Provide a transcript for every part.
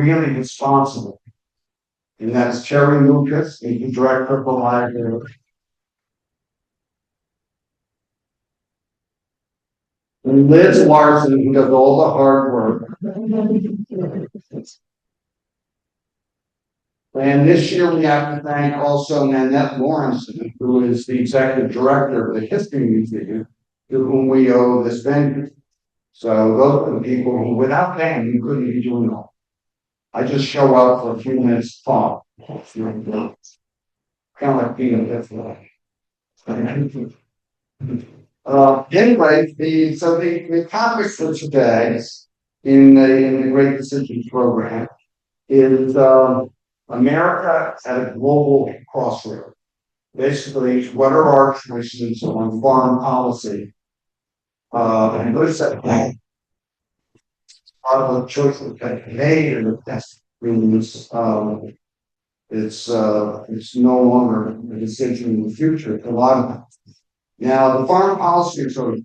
really responsible. And that's Terry Lucas, the director of the library. And Liz Larson, who does all the hard work. And this year we have to thank also Nanette Lawrenson, who is the executive director of the History Museum, to whom we owe this venue. So those are the people who, without them, you couldn't be doing all. I just show up for a few minutes to talk. Kind of like being a different. Anyway, the topic for today in the Great Decisions program is America at a global crossroad. Basically, what are our choices on foreign policy? And those that a lot of the choices that made in the past means it's no longer a decision in the future. A lot of them. Now, the foreign policy sort of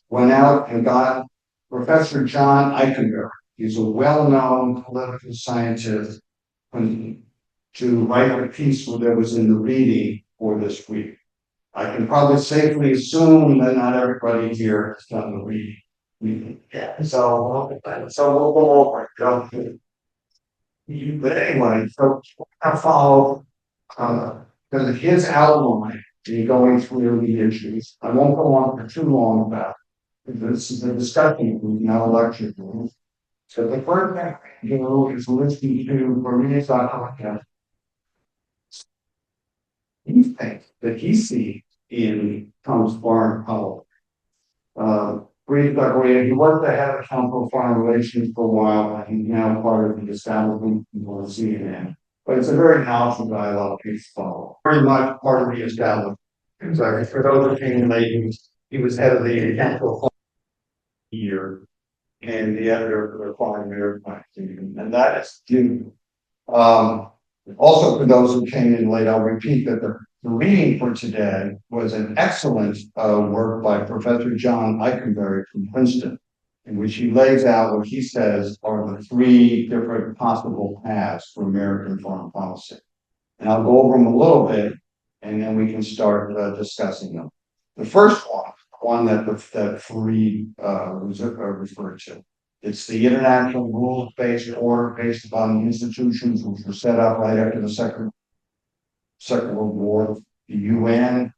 went out and got Professor John Eichenberg. He's a well-known political scientist to write a piece that was in the reading for this week. I can probably safely assume that not everybody here has done the reading. Yeah. So we'll go over it. But anyway, so I follow because of his outline in going through the issues. I won't go on for too long about it. This is a discussion group, not a lecture group. So the first thing you know is listening to Bernice Ackerman. He thinks that he sees in Trump's foreign policy. He was the head of Council Foreign Relations for a while, and he's now part of the establishment on CNN. But it's a very knowledgeable guy, a lot of people follow. Very much part of the establishment. So for those who came late, he was head of the Council year and the editor of the Foreign Magazine, and that is due. Also, for those who came in late, I'll repeat that the reading for today was an excellent work by Professor John Eichenberg from Princeton, in which he lays out what he says are the three different possible paths for American foreign policy. And I'll go over them a little bit, and then we can start discussing them. The first one that Fareed was referred to. It's the international rules-based order based upon institutions which were set up right after the Second World War. The UN,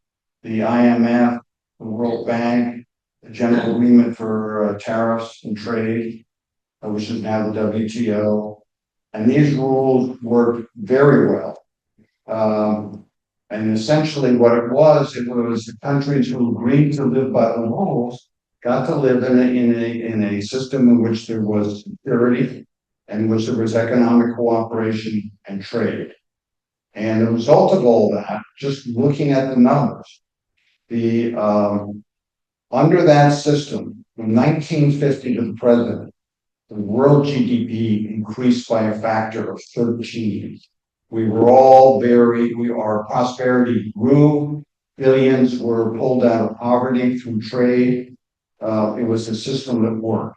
the IMF, the World Bank, the General Agreement for Tariffs and Trade, which is now the WTO. And these rules worked very well. And essentially what it was the countries who agreed to live by the rules got to live in a system in which there was security and in which there was economic cooperation and trade. And the result of all that, just looking at the numbers, under that system, from 1950 to the present, the world GDP increased by a factor of 13. Our prosperity grew, billions were pulled out of poverty through trade. It was a system that worked.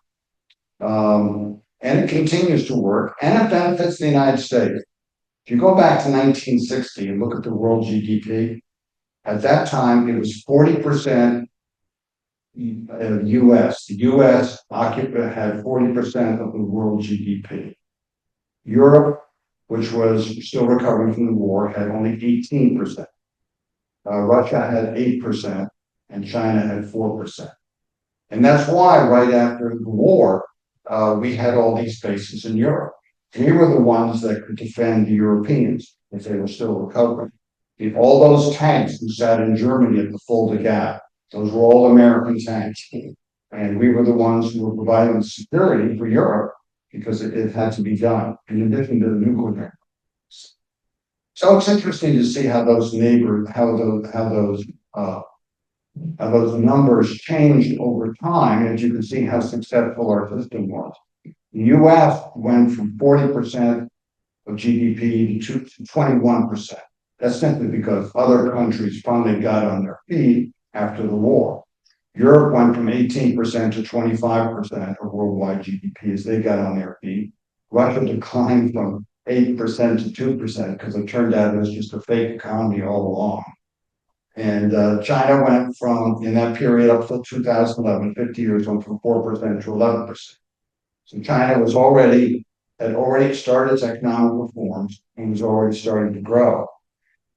And it continues to work, and it benefits the United States. If you go back to 1960 and look at the world GDP, at that time it was 40% US. The US had 40% of the world GDP. Europe, which was still recovering from the war, had only 18%. Russia had 8%, and China had 4%. And that's why right after the war, we had all these bases in Europe. We were the ones that could defend the Europeans if they were still recovering. All those tanks who sat in Germany at the Fulda Gap, those were all American tanks. And we were the ones who were providing the security for Europe because it had to be done, in addition to the nuclear. So it's interesting to see how those numbers changed over time, and you can see how successful our system was. The U.S. went from 40% of GDP to 21%. That's simply because other countries finally got on their feet after the war. Europe went from 18% to 25% of worldwide GDP as they got on their feet. Russia declined from 8% to 2% because it turned out it was just a fake economy all along. And China went from, in that period up till 2011, 50 years, went from 4% to 11%. So China had already started its economic reforms and was already starting to grow.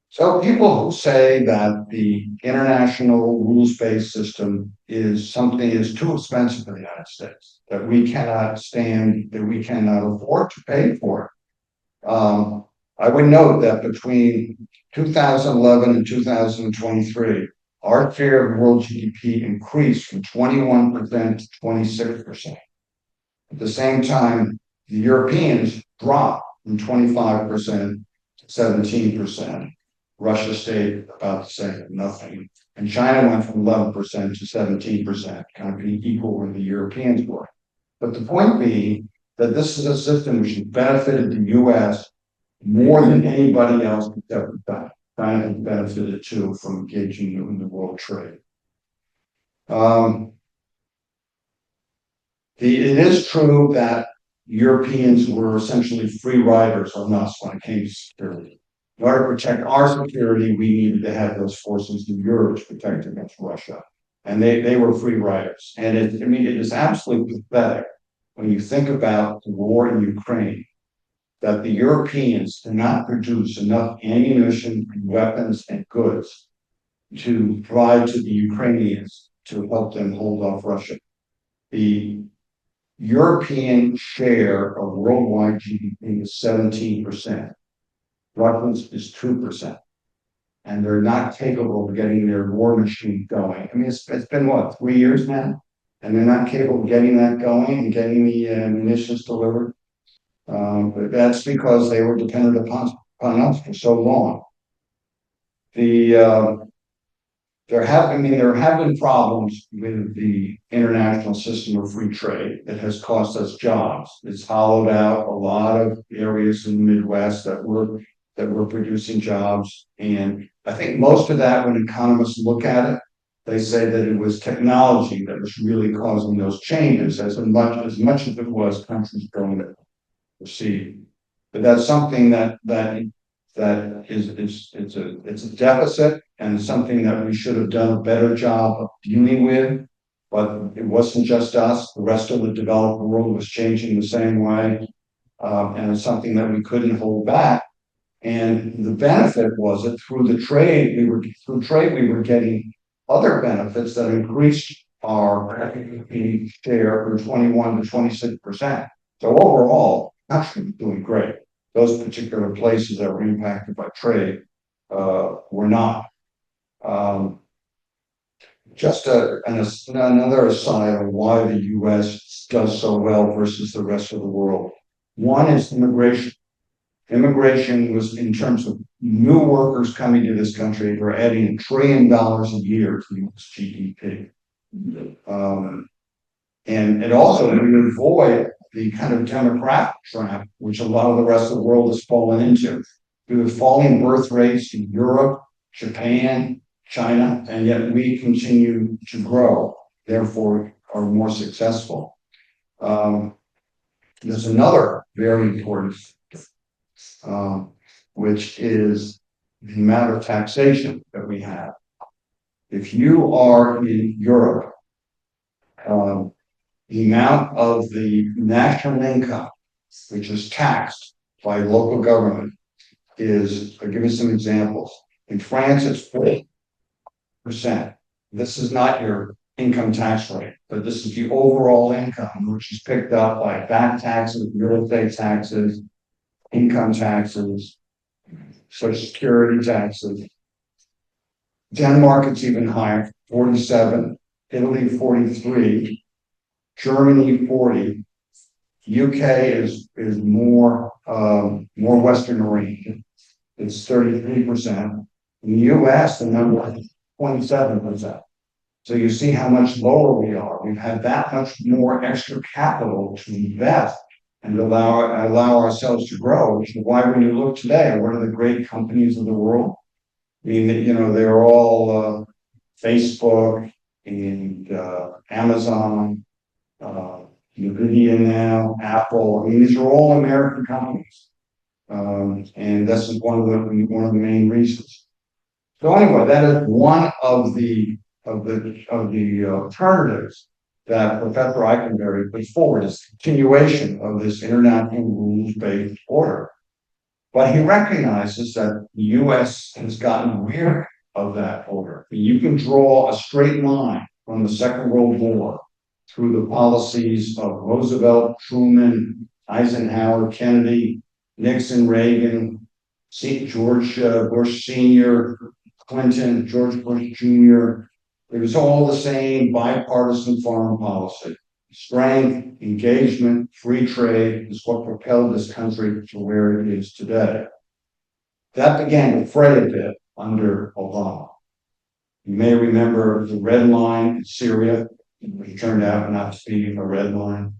So people who say that the international rules-based system is too expensive for the United States, that we cannot stand, that we cannot afford to pay for it. I would note that between 2011 and 2023, our share of world GDP increased from 21% to 26%. At the same time, the Europeans dropped from 25% to 17%. Russia stayed about the same, nothing. And China went from 11% to 17%, kind of being equal where the Europeans were. But the point being that this is a system which has benefited the US more than anybody else except China. China has benefited too from engaging in the world trade. It is true that Europeans were essentially free riders on us when it came to security. In order to protect our security, we needed to have those forces in Europe to protect against Russia. And they were free riders. And it is absolutely pathetic when you think about the war in Ukraine, that the Europeans cannot produce enough ammunition, weapons, and goods to provide to the Ukrainians to help them hold off Russia. The European share of worldwide GDP is 17%. Russia's is 2%. And they're not capable of getting their war machine going. I mean, it's been what, 3 years now? And they're not capable of getting that going and getting the munitions delivered. But that's because they were dependent upon us for so long. There have been problems with the international system of free trade that has cost us jobs. It's hollowed out a lot of areas in the Midwest that were producing jobs. And I think most of that, when economists look at it, they say that it was technology that was really causing those changes as much as it was countries going to proceed. But that's something that it's a deficit and something that we should have done a better job of dealing with. But it wasn't just us; the rest of the developed world was changing the same way, and it's something that we couldn't hold back. And the benefit was that through trade we were getting other benefits that increased our GDP share from 21 to 26%. So overall, actually doing great. Those particular places that were impacted by trade were not. Just another aside on why the U.S. does so well versus the rest of the world. One is immigration. Immigration was, in terms of new workers coming to this country, we're adding $1 trillion a year to U.S. GDP. And it also, we avoid the kind of demographic trap, which a lot of the rest of the world has fallen into. We have falling birth rates in Europe, Japan, China, and yet we continue to grow, therefore are more successful. There's another very important, which is the amount of taxation that we have. If you are in Europe, the amount of the national income, which is taxed by local government, I'll give you some examples. In France, it's 40%. This is not your income tax rate, but this is the overall income, which is picked up by back taxes, real estate taxes, income taxes, social security taxes. Denmark, it's even higher, 47, Italy, 43, Germany, 40, UK is more Western oriented. It's 33%. In the US, the number is 27%. So you see how much lower we are. We've had that much more extra capital to invest and allow ourselves to grow, which is why when you look today, what are the great companies of the world? I mean, they're all Facebook and Amazon, NVIDIA now, Apple. I mean, these are all American companies, and this is one of the main reasons. So anyway, that is one of the alternatives that Professor Eikenberry put forward is continuation of this international rules-based order. But he recognizes that the U.S. has gotten weary of that order. You can draw a straight line from the Second World War through the policies of Roosevelt, Truman, Eisenhower, Kennedy, Nixon, Reagan, George Bush Sr., Clinton, George Bush Jr. It was all the same bipartisan foreign policy. Strength, engagement, free trade is what propelled this country to where it is today. That began to fray a bit under Obama. You may remember the red line in Syria, which turned out not to be a red line.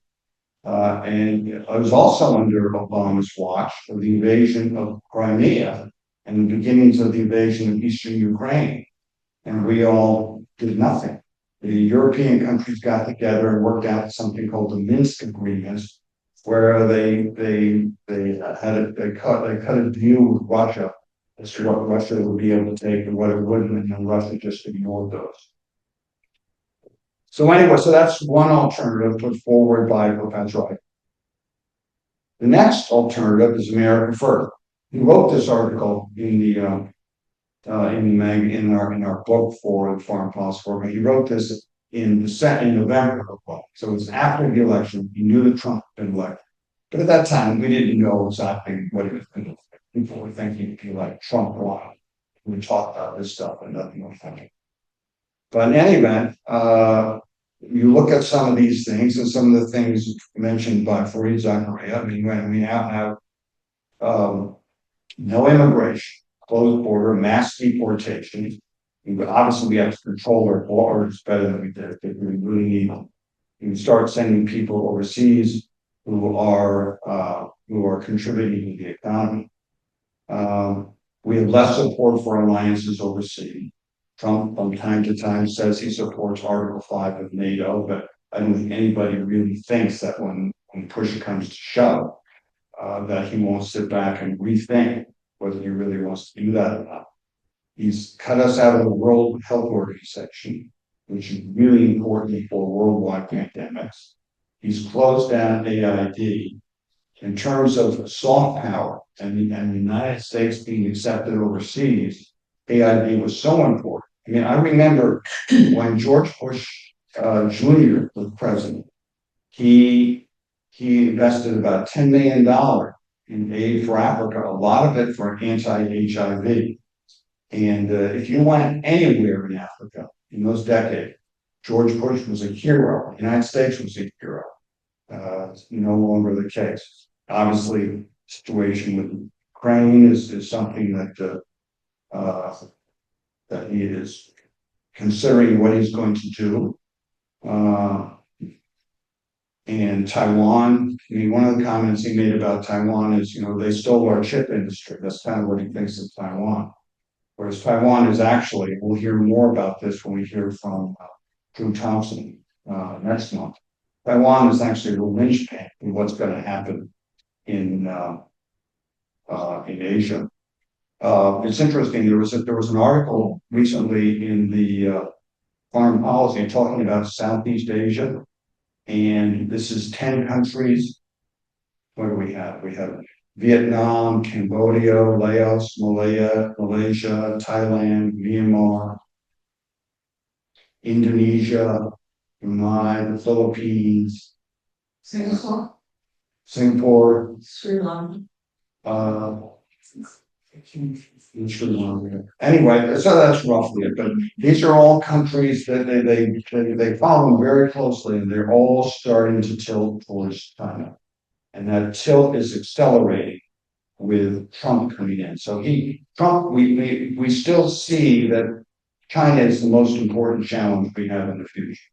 And it was also under Obama's watch for the invasion of Crimea and the beginnings of the invasion of eastern Ukraine. And we all did nothing. The European countries got together and worked out something called the Minsk agreements, where they cut a deal with Russia as to what Russia would be able to take and what it wouldn't, and then Russia just ignored those. So anyway, so that's one alternative put forward by Professor Eichmann. The next alternative is America First. He wrote this article in our book for the Foreign Policy Program. He wrote this in November of the book. So it was after the election. He knew that Trump had been elected. But at that time, we didn't know exactly what he was going to do. People were thinking he'd be like Trump won. We talked about this stuff and nothing was happening. But in any event, you look at some of these things and some of the things mentioned by Fareed Zakaria. I mean, when we now have no immigration, closed border, mass deportation. Obviously, we have to control our borders better than we did. We really need them. You start sending people overseas who are contributing to the economy. We have less support for alliances overseas. Trump, from time to time, says he supports Article 5 of NATO, but I don't think anybody really thinks that when push comes to shove, that he won't sit back and rethink whether he really wants to do that or not. He's cut us out of the World Health Organization, which is really important for worldwide pandemics. He's closed down AID. In terms of soft power and the United States being accepted overseas, AID was so important. I mean, I remember when George Bush Jr. was president, he invested about $10 million in aid for Africa, a lot of it for anti-HIV. And if you went anywhere in Africa in those decades, George Bush was a hero. The United States was a hero. It's no longer the case. Obviously, the situation with Ukraine is something that he is considering what he's going to do. And Taiwan, I mean, one of the comments he made about Taiwan is, they stole our chip industry. That's kind of what he thinks of Taiwan. Whereas Taiwan is actually, we'll hear more about this when we hear from Drew Thompson next month. Taiwan is actually the linchpin in what's going to happen in Asia. It's interesting. There was an article recently in the Foreign Policy talking about Southeast Asia, and this is 10 countries. What do we have? We have Vietnam, Cambodia, Laos, Malaysia, Thailand, Myanmar, Indonesia, Brunei, the Philippines, Singapore, Sri Lanka. Anyway, so that's roughly it. But these are all countries that they follow them very closely, and they're all starting to tilt towards China. And that tilt is accelerating with Trump coming in. So we still see that China is the most important challenge we have in the future.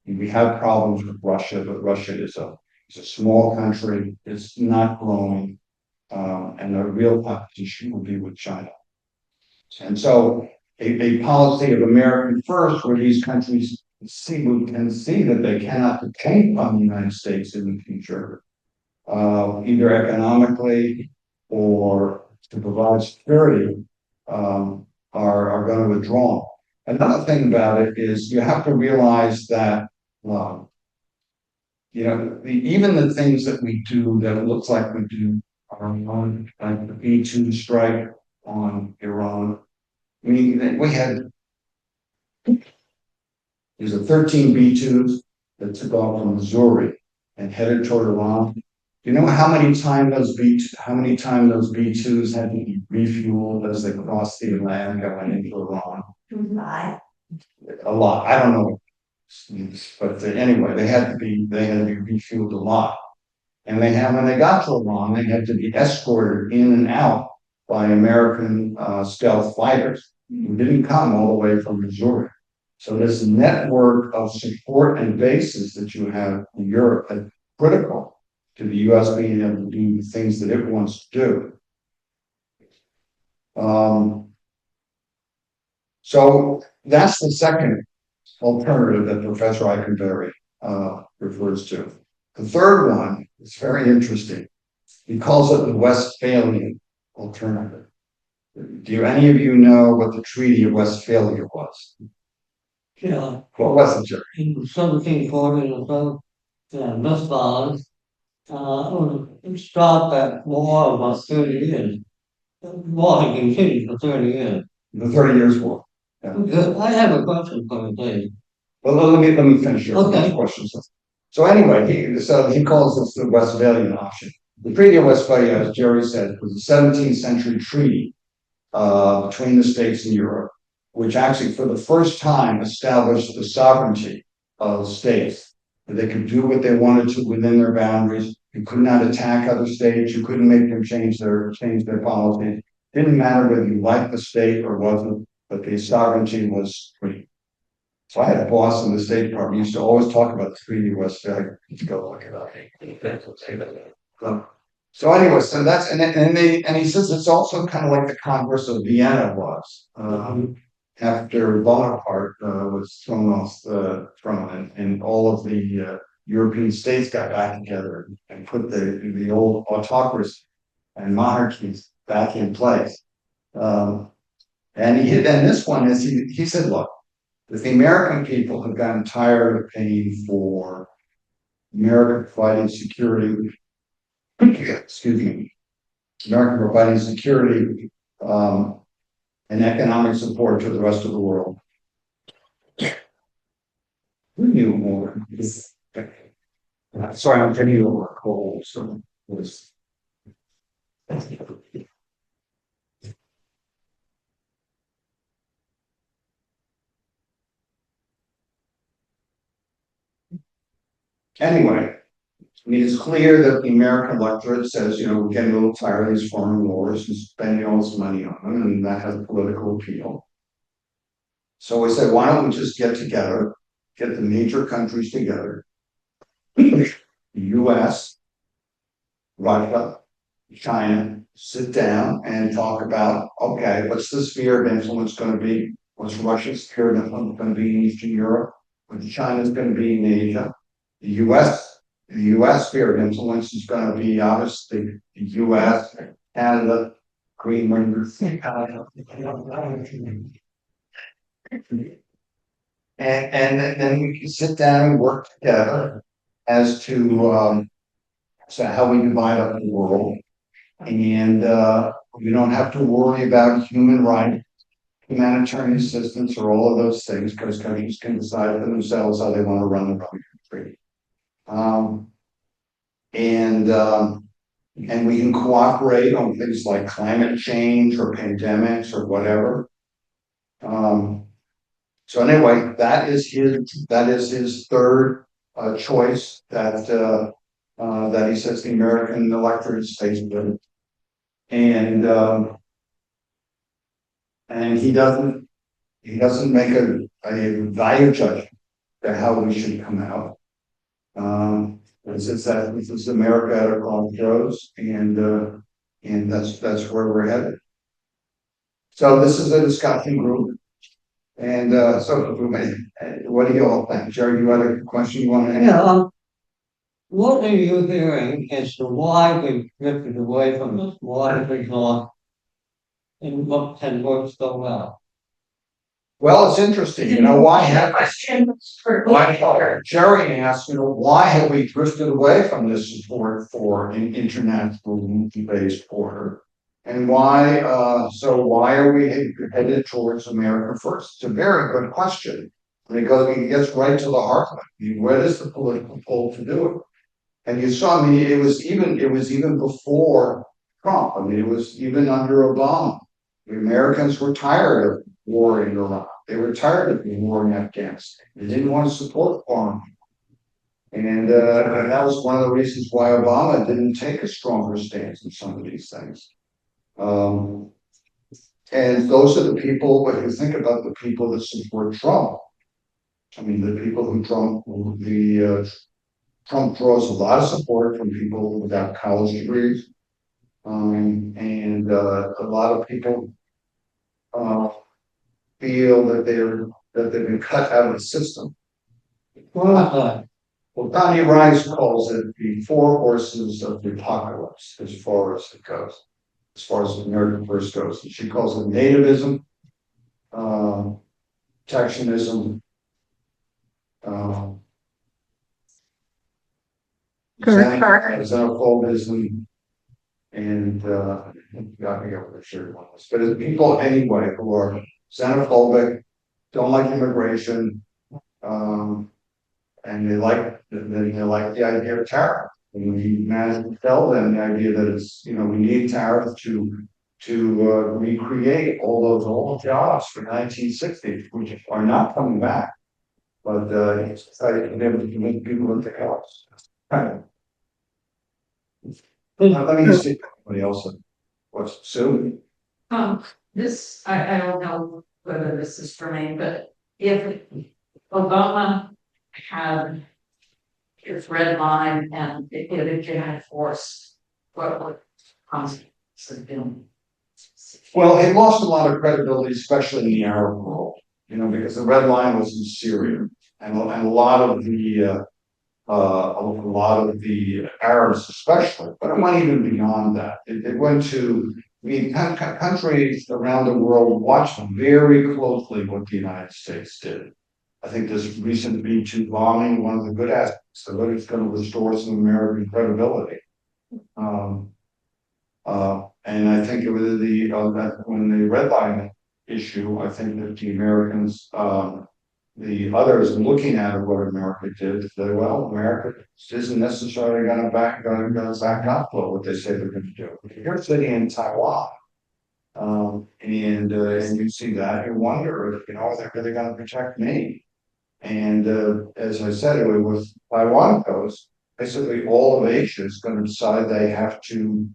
We have problems with Russia, but Russia is a small country. It's not growing, and the real competition will be with China. And so a policy of American first, where these countries we can see that they cannot depend on the United States in the future, either economically or to provide security, are going to withdraw. Another thing about it is you have to realize that, um, even the things that we do that it looks like we do are on, like the B-2 strike on Iran. I mean, there's a 13 B-2s that took off from Missouri and headed toward Iran. Do you know how many times those B-2s had to be refueled as they crossed the Atlantic going into Iran? A lot. I don't know, but anyway, they had to be refueled a lot. And when they got to Iran, they had to be escorted in and out by American stealth fighters who didn't come all the way from Missouri. So this network of support and bases that you have in Europe is critical to the U.S. being able to do the things that it wants to do. So that's the second alternative that Professor Eikenberry refers to. The third one is very interesting. He calls it the Westphalian alternative. Do any of you know what the Treaty of Westphalia was? Yeah, What was it, Jerry? in 1740 or so, yeah, Westphalians, it stopped at war about 30 years. The war had continued for 30 years. The 30 Years' War. Yeah. I have a question for you, Dave. Well, let me finish your Okay. questions. So anyway, he calls this the Westphalian option. The Treaty of Westphalia, as Jerry said, was a 17th century treaty between the states in Europe, which actually for the first time established the sovereignty of states. That they could do what they wanted to within their boundaries. You could not attack other states. You couldn't make them change their policies. Didn't matter whether you liked the state or wasn't, but the sovereignty was free. So I had a boss in the State Department used to always talk about the Treaty of Westphalia. You go look it up. So anyway, and he says it's also kind of like the Congress of Vienna was after Bonaparte was thrown off the throne, and all of the European states got back together and put the old autocracy and monarchies back in place. And this one is he said, look, if the American people have gotten tired of paying for America providing security, excuse me, America providing security and economic support to the rest of the world. We knew more. Sorry, I'm getting over a cold. So was anyway. I mean, it's clear that the American electorate says, we're getting a little tired of these foreign wars and spending all this money on them, and that has political appeal. So we said, why don't we just get together, get the major countries together, the US, Russia, China, sit down and talk about, okay, what's the sphere of influence going to be? What's Russia's sphere of influence going to be in Eastern Europe? What's China's going to be in Asia? The US sphere of influence is going to be obviously the US, Canada, Greenland, and then we can sit down and work together as to how we divide up the world, and we don't have to worry about human rights, humanitarian assistance, or all of those things because countries can decide for themselves how they want to run their own country. And we can cooperate on things like climate change or pandemics or whatever. So anyway, that is his third choice that he says the American electorate is faced with, and he doesn't make a value judgment to how we should come out. It's that this is America at a crossroads, and that's where we're headed. So this is a discussion group. And so, what do you all think? Jerry, you had a question you want to ask? Yeah, what are you hearing as to why we've drifted away from this? Why we not and what had worked so well? Well, it's interesting, why have Jerry asked, why have we drifted away from this support for an international based order? And why are we headed towards America first? It's a very good question because it gets right to the heart of it. What is the political pull to do it? And you saw, it was even before Trump. It was even under Obama. The Americans were tired of war in Iraq. They were tired of the war in Afghanistan. They didn't want to support foreign. And that was one of the reasons why Obama didn't take a stronger stance in some of these things. Um, and those are the people, when you think about the people that support Trump, the people who Trump draws a lot of support from people without college degrees. And a lot of people uh, feel that they've been cut out of the system. Well, Well, Connie Rice calls it the four horses of the apocalypse, as far as it goes, as far as American first goes. And she calls it nativism, uh, protectionism, uh, xenophobism, and I forget what the third one was. But it's people anyway who are xenophobic, don't like immigration, and they like the idea of tariff. And we managed to tell them the idea that it's we need tariffs to recreate all those old jobs from the 1960s, which are not coming back. But it's decided to never make people into else. Let me see if anybody else what's Sue. This, I don't know whether this is for me, but if Obama had his red line and it had force, what would consequences have been? Well, it lost a lot of credibility, especially in the Arab world, because the red line was in Syria, and a lot of the Arabs, especially, but it went even beyond that. It went to countries around the world watched very closely what the United States did. I think this recent B-2 bombing, one of the good aspects of it, is going to restore some American credibility. And I think it was when the red line issue, I think that the Americans, the others looking at what America did, say, well, America isn't necessarily going to back up what they say they're going to do. You're sitting in Taiwan, and you see that, you wonder, are they really going to protect me? And as I said, with Taiwan goes, basically all of Asia is going to decide they have to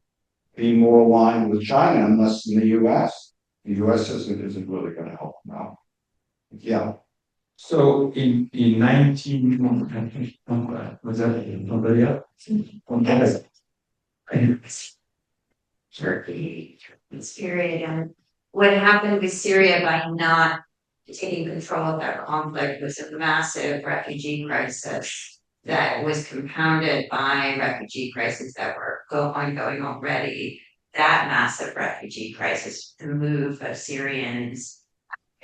be more aligned with China, unless in the U.S. The U.S. isn't really going to help them out. Yeah. So in 19 was that somebody else? Turkey, Syria. What happened with Syria by not taking control of that conflict was a massive refugee crisis that was compounded by refugee crises that were ongoing already. That massive refugee crisis, the move of Syrians,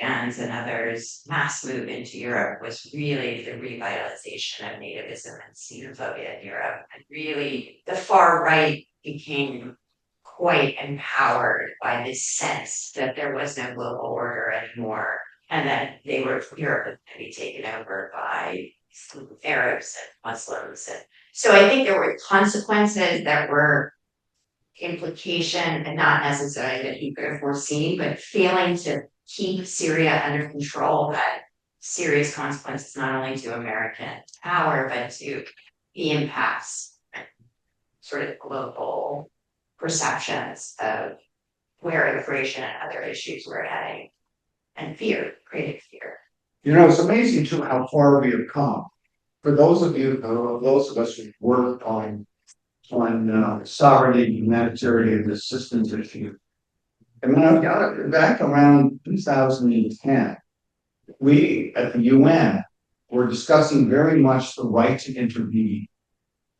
Afghans and others, mass move into Europe, was really the revitalization of nativism and xenophobia in Europe. And really, the far right became quite empowered by this sense that there was no global order anymore, and that Europe was going to be taken over by Arabs and Muslims. And so I think there were consequences that were implication and not necessarily that he could have foreseen, but failing to keep Syria under control had serious consequences not only to American power, but to the impacts, sort of global perceptions of where immigration and other issues were heading, and created fear. It's amazing too how far we have come. For those of us who work on sovereignty, humanitarian assistance issues, I've got it back around 2010. we at the UN were discussing very much the right to intervene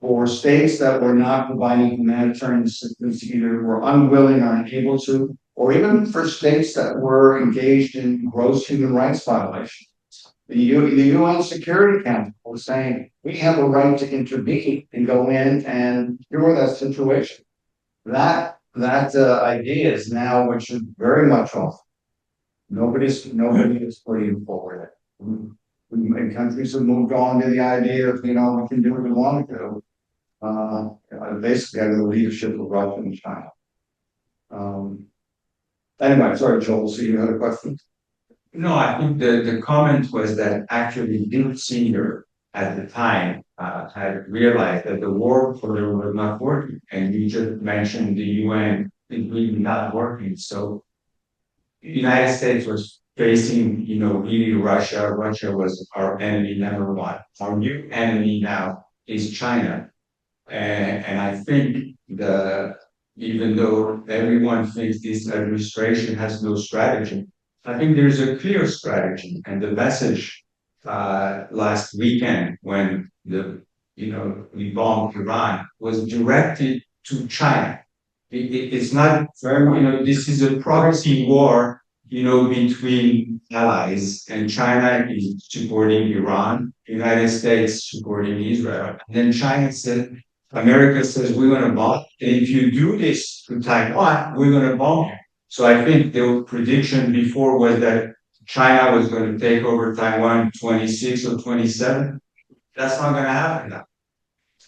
for states that were not providing humanitarian assistance, either were unwilling or unable to, or even for states that were engaged in gross human rights violations. The UN Security Council was saying we have a right to intervene and go in and cure that situation. That idea is now, which is very much off. Nobody is putting forward it. Countries have moved on to the idea of, we can do what we want to do. Basically under the leadership of Russia and China. Anyway, sorry, Joel, so you had a question? No, I think the comment was that actually Bill Senior at the time had realized that the war order was not working, and you just mentioned the UN is really not working. So the United States was facing, really Russia. Russia was our enemy number one. Our new enemy now is China. And I think even though everyone thinks this administration has no strategy, I think there's a clear strategy. And the message last weekend when we bombed Iran was directed to China. It's not very, this is a proxy war, between allies, and China is supporting Iran, United States supporting Israel. And then America says, we're going to bomb. And if you do this to Taiwan, we're going to bomb you. So I think the prediction before was that China was going to take over Taiwan 26 or 27. That's not going to happen now.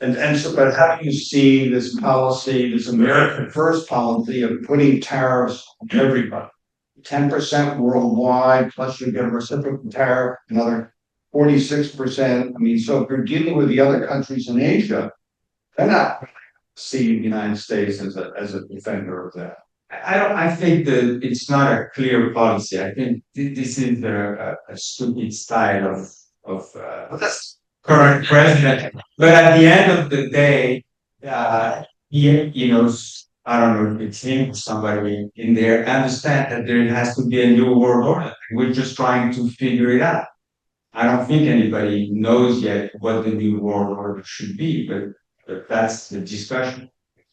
And so, but how do you see this policy, this American first policy of putting tariffs on everybody? 10% worldwide, plus you get a reciprocal tariff, another 46%. I mean, so if you're dealing with the other countries in Asia, they're not seeing the United States as a defender of that. I think that it's not a clear policy. I think this is a stupid style of current president. But at the end of the day, I don't know if it's him or somebody in there, understand that there has to be a new world order. We're just trying to figure it out. I don't think anybody knows yet what the new world order should be, but that's the discussion.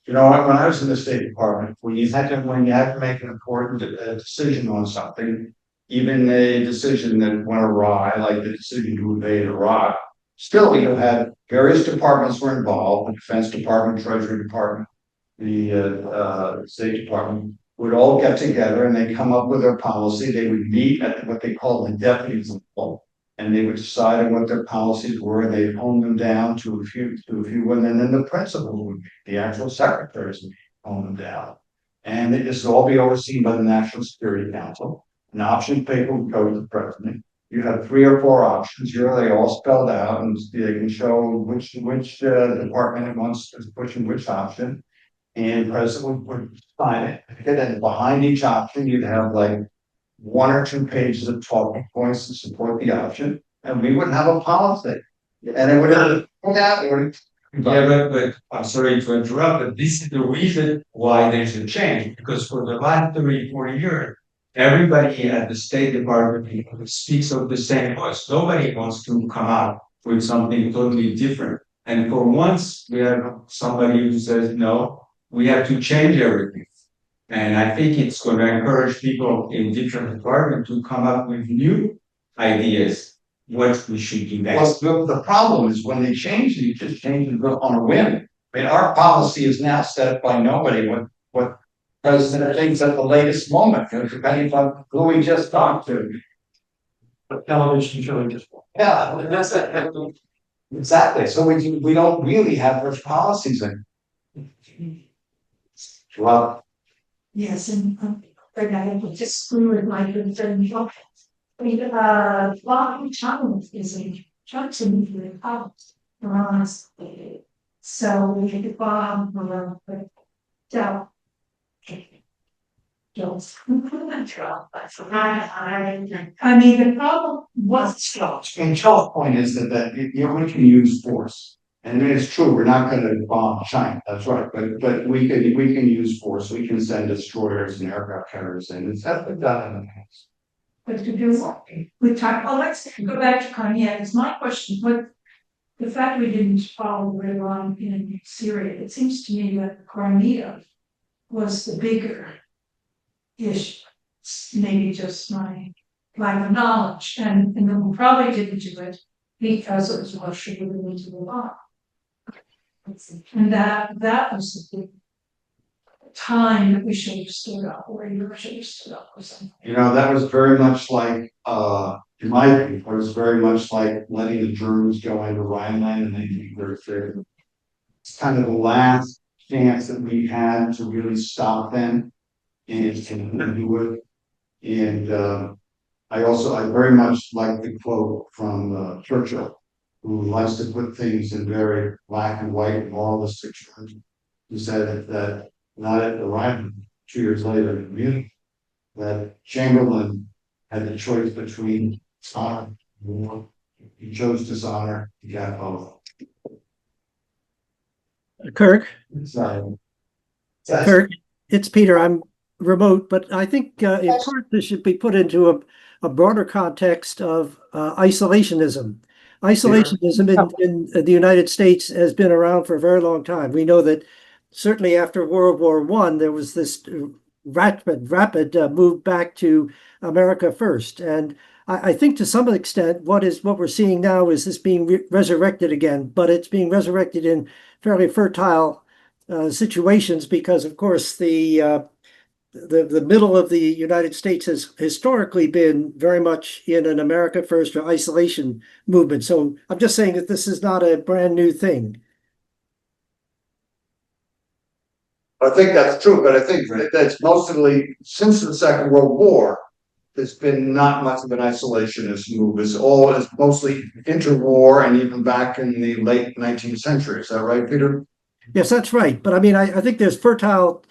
When I was in the State Department, when you had to make an important decision on something, even a decision that went awry, like the decision to invade Iraq, still you had various departments were involved: the Defense Department, Treasury Department, the State Department would all get together and they'd come up with their policy. They would meet at what they call the deputies level, and they would decide on what their policies were, and they'd hone them down to a few, and then the principal would be, the actual secretaries would hone them down. And this would all be overseen by the National Security Council. An option paper would go to the president. You have 3 or 4 options here, they all spelled out, and they can show which department it wants is pushing which option. And the president would sign it. And then behind each option, you'd have like 1 or 2 pages of talking points to support the option, and we wouldn't have a policy. And it would have, but I'm sorry to interrupt, but this is the reason why there's a change, because for the last 30, 40 years, everybody at the State Department speaks of the same voice. Nobody wants to come out with something totally different. And for once, we have somebody who says, no, we have to change everything. And I think it's going to encourage people in different departments to come up with new ideas, what we should do next. Well, the problem is when they change it, you just change it on a whim. I mean, our policy is now set by nobody. What president thinks at the latest moment, depending on who we just talked to. But television showing just. Yeah, that's it. Exactly. So we don't really have those policies in. Well. Yes, and but I would just agree with my good friend John. I mean, Long Challenge is a junction to the house, honestly. So we had to bomb around, but don't. I mean, the problem was. And Charles' point is that we can use force. And it's true, we're not going to bomb China. That's right. But we can use force. We can send destroyers and aircraft carriers in. It's been done in the past. But to do what? We talk, oh, let's go back to Crimea, it's my question, what, the fact we didn't follow the red line in Syria, it seems to me that Crimea was the bigger issue. It's maybe just my lack of knowledge, and then we probably didn't do it because it was Russia moving into the law. And that was the big time that we should have stood up, or Europe should have stood up or something. That was very much like, in my view, it was very much like letting the Germans go into Rhineland in 1933. It's kind of the last chance that we had to really stop them and do it. And I very much like the quote from Churchill, who likes to put things in very black and white moralistic terms. He said that not at the Rhineland, 2 years later in Munich, that Chamberlain had the choice between honor and war. He chose dishonor, he got both. Kirk, So, Kirk, it's Peter. I'm remote, but I think in part this should be put into a broader context of isolationism. Isolationism in the United States has been around for a very long time. We know that certainly after World War I, there was this rapid move back to America first. And I think to some extent, what we're seeing now is this being resurrected again, but it's being resurrected in fairly fertile situations because, of course, the middle of the United States has historically been very much in an America first or isolation movement. So I'm just saying that this is not a brand new thing. I think that's true, but I think that's mostly since the Second World War. There's been not much of an isolationist move. It's mostly interwar and even back in the late 19th century. Is that right, Peter? Yes, that's right. But I mean, I think there's fertile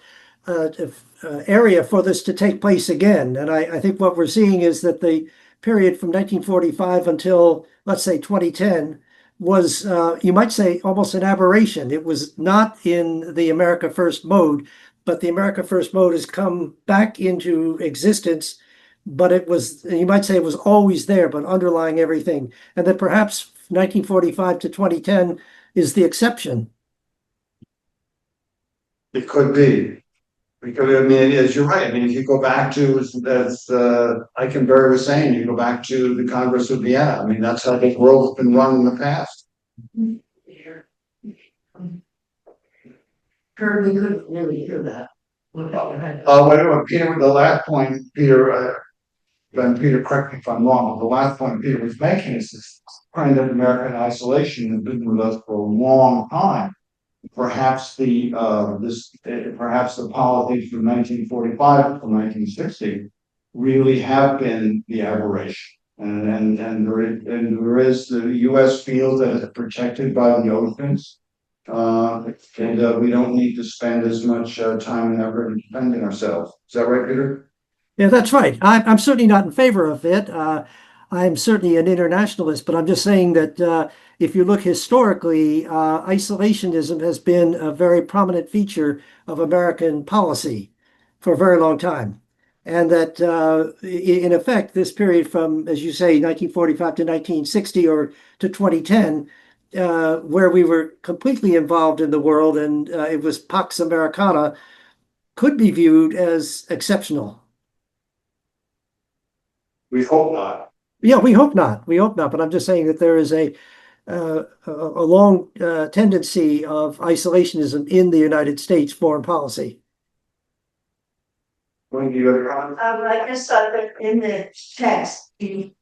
area for this to take place again. And I think what we're seeing is that the period from 1945 until, let's say, 2010 was, you might say, almost an aberration. It was not in the America First mode, but the America First mode has come back into existence. But it was, you might say it was always there, but underlying everything. And that perhaps 1945 to 2010 is the exception. It could be. Because, I mean, as you're right. I mean, if you go back to, as Eikenberry was saying, you go back to the Congress of Vienna. I mean, that's how the world's been run in the past. Kurt, we couldn't really hear that. Wait a minute, Peter, the last point, Peter, Peter, correct me if I'm wrong, but the last point Peter was making is this kind of American isolation has been with us for a long time. Perhaps the policies from 1945 to 1960 really have been the aberration, and there is the U.S. feels that it's protected by the oceans, and we don't need to spend as much time and effort in defending ourselves. Is that right, Peter? Yeah, that's right. I'm certainly not in favor of it. I'm certainly an internationalist, but I'm just saying that if you look historically, isolationism has been a very prominent feature of American policy for a very long time. And that in effect, this period from, as you say, 1945 to 1960 or to 2010, where we were completely involved in the world and it was Pax Americana, could be viewed as exceptional. We hope not. Yeah, we hope not. We hope not. But I'm just saying that there is a long tendency of isolationism in the United States foreign policy. When you other comments? I just thought that in the text, the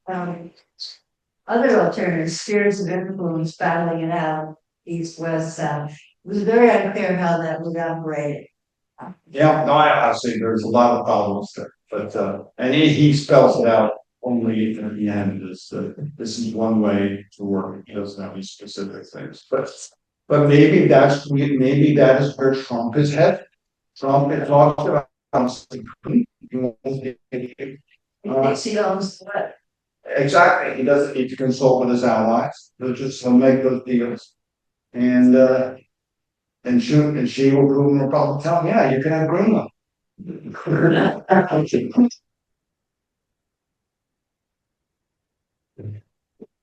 other alternatives, spheres of influence, battling it out, east, west, south, it was very unclear how that would operate. Yeah, no, I see. There's a lot of problems there, but and he spells it out only at the end. This is one way to work. He doesn't have any specific things, but maybe that is where Trump is headed. Trump is talked about. He thinks he owns what? Exactly. He doesn't need to consult with his allies. He'll make those deals, and she will prove him a problem. Tell him, yeah, you can have Greenland.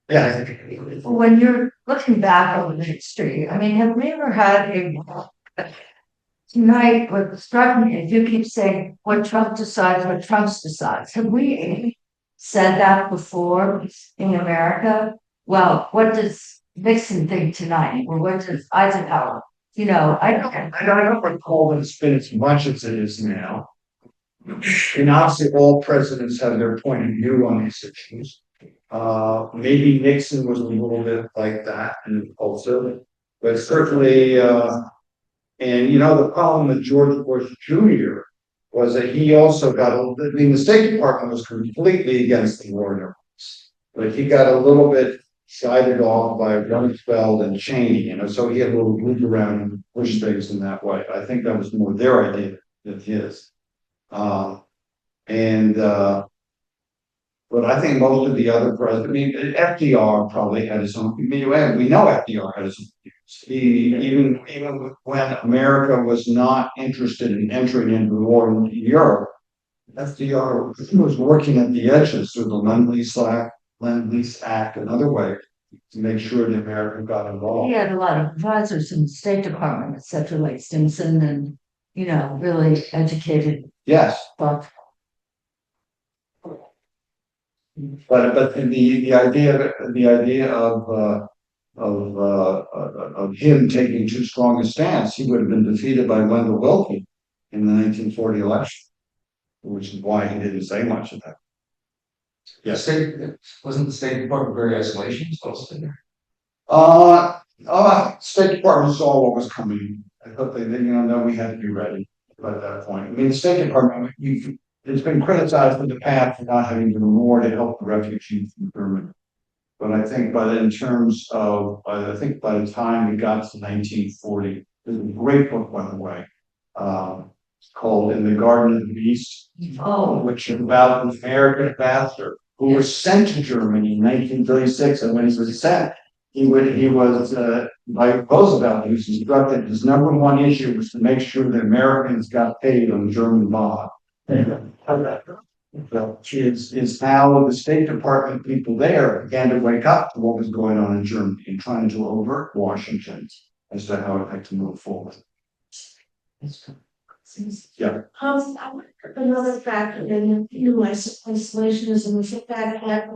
Yeah. When you're looking back over the history, I mean, have we ever had a tonight, what struck me is you keep saying what Trump decides, what Trump decides. Have we said that before in America? Well, what does Nixon think tonight? Or what does Eisenhower? You know, I don't recall that it's been as much as it is now. And obviously, all presidents have their point of view on these issues. Maybe Nixon was a little bit like that and impulsive, but certainly, and the problem with George Bush Jr. was that he also I mean, the State Department was completely against the war, but he got a little bit guided off by Rumsfeld and Cheney, so he had a little move around and push things in that way. I think that was more their idea than his. And but I think most of the other presidents, I mean, FDR probably had his own. We know FDR had his own views. Even when America was not interested in entering into the war in Europe, FDR was working at the edges through the Lend-Lease Act, and other ways to make sure the America got involved. he had a lot of advisors in the State Department, et cetera, like Stimson and, really educated. Yes, But but the idea of him taking too strong a stance, he would have been defeated by Wendell Willkie in the 1940 election, which is why he didn't say much of that. Yes. Wasn't the State Department very isolationist also in there? State Department saw what was coming. I thought they know we had to be ready by that point. I mean, the State Department, it's been criticized in the past for not having done more to help the refugees from Germany. But I think by the time we got to 1940, there's a great book, by the way, called In the Garden of the Beast, which is about an American ambassador who was sent to Germany in 1936, and when he was sent, he was by Roosevelt, he was instructed his number one issue was to make sure the Americans got paid on German bond. So it's how the State Department people there began to wake up to what was going on in Germany and trying to avert Washington as to how it had to move forward. Yeah. Another factor in isolationism is the fact that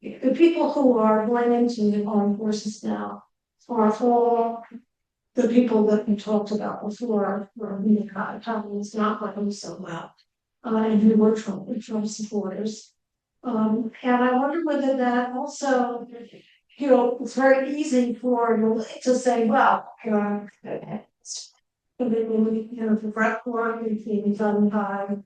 the people who are going into the armed forces now are all the people that we talked about before, where the economy is not going so well, and who were Trump supporters. And I wonder whether that also, it's very easy for you to say, well, the rep work is being done by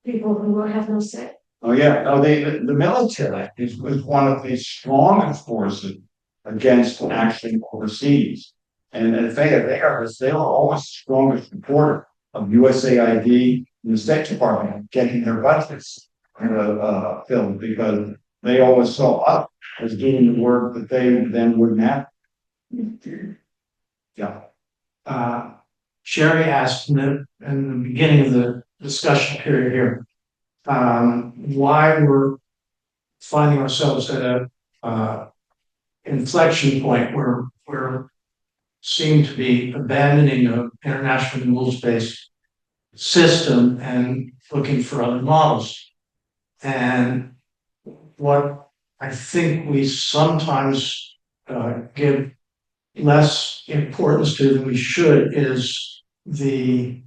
people who have no say. Oh yeah, the military was one of the strongest forces against action overseas, and they were always the strongest supporter of USAID and the State Department getting their budgets filled, because they always saw us as doing the work that they then wouldn't have. Yeah. Sherry asked in the beginning of the discussion period here, why we're finding ourselves at a inflection point where we're seem to be abandoning an international rules-based system and looking for other models. And what I think we sometimes give less importance to than we should is the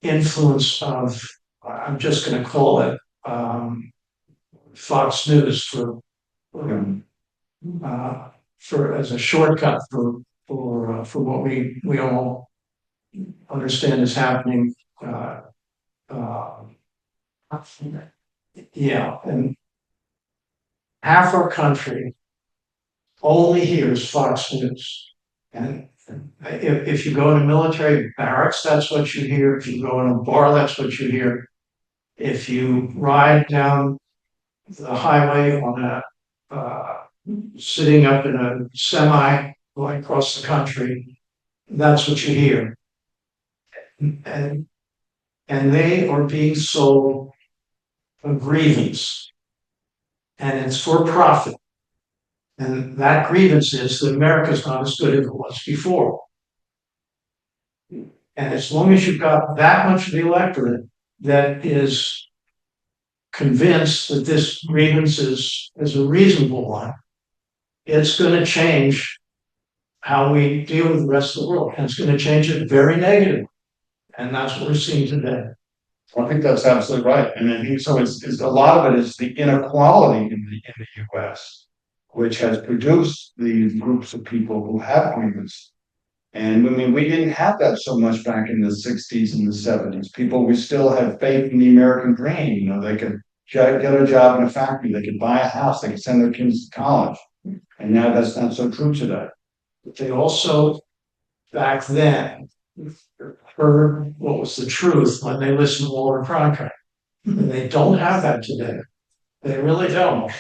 influence of, I'm just going to call it Fox News for as a shortcut for what we all understand is happening. Yeah, and half our country only hears Fox News. And if you go in a military barracks, that's what you hear. If you go in a bar, that's what you hear. If you ride down the highway on sitting up in a semi going across the country, that's what you hear. And they are being sold a grievance and it's for profit. And that grievance is that America's not as good as it was before. And as long as you've got that much of the electorate that is convinced that this grievance is a reasonable one, it's going to change how we deal with the rest of the world. And it's going to change it very negatively. And that's what we're seeing today. I think that's absolutely right. And I think so it's a lot of it is the inequality in the US, which has produced these groups of people who have grievance. And I mean, we didn't have that so much back in the 60s and the 70s. People, we still had faith in the American dream. You know, they could get a job in a factory, they could buy a house, they could send their kids to college. And now that's not so true today. But they also, back then, heard what was the truth when they listened to Walter Cronkite. And they don't have that today. They really don't.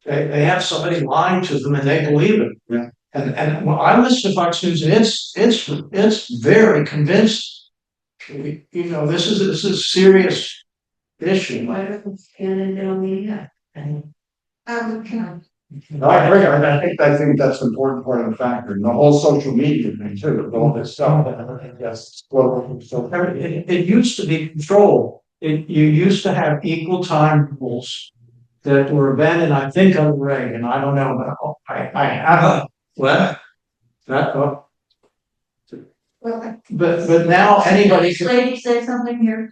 They have somebody lying to them and they believe it. Yeah. And when I listen to Fox News, and it's very convincing. You know, this is a serious issue. Why doesn't Canada media? Can No, I agree. I think that's an important part of the factor. And the whole social media thing too, with all this stuff. Yes. Well, so It used to be controlled. You used to have equal time rules that were abandoned, I think, under Reagan. I don't know, but I have what? That, well, but now anybody can. Lady say something here?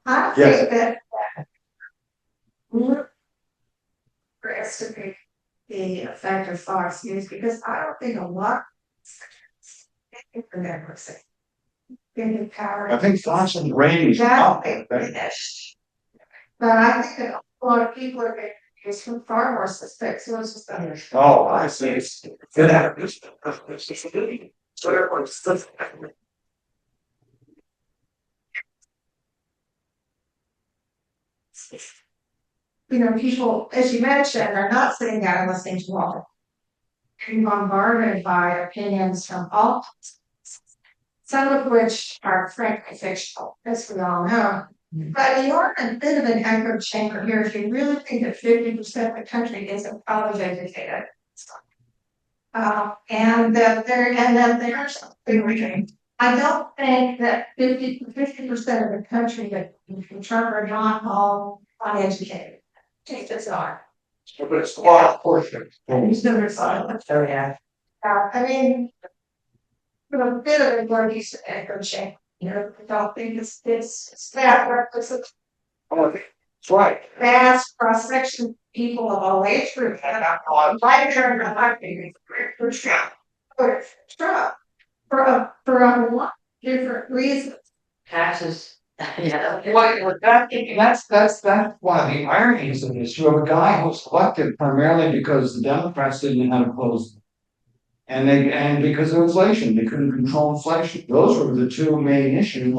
I Yes. think that we're estimate the effect of Fox News because I don't think a lot for democracy. In power. I think Fox and ratings. Exactly. Finished. But I think that a lot of people are getting used from far more suspect sources than others. Oh, I see. You know, people, as you mentioned, are not sitting down and listening to all. Being bombarded by opinions from all, some of which are frankly fictional, as we all know. But you're in a bit of an echo chamber here if you really think that 50% of the country isn't college educated. And that there's something. I don't think that 50% of the country that in Trump are not all uneducated. Chances are. But it's a lot of portion. He's never silent. Oh, yeah. I mean, for a bit of a gorgeous echo chamber, you know, I don't think it's that reckless. Oh, that's right. Vast cross section of people of all age groups. And I'm like, for Trump. For Trump. For a lot of different reasons. Taxes. Yeah. That's one of the ironies of this. You have a guy who was elected primarily because the Democrats didn't know how to close them. And because of inflation, they couldn't control inflation. Those were the two main issues.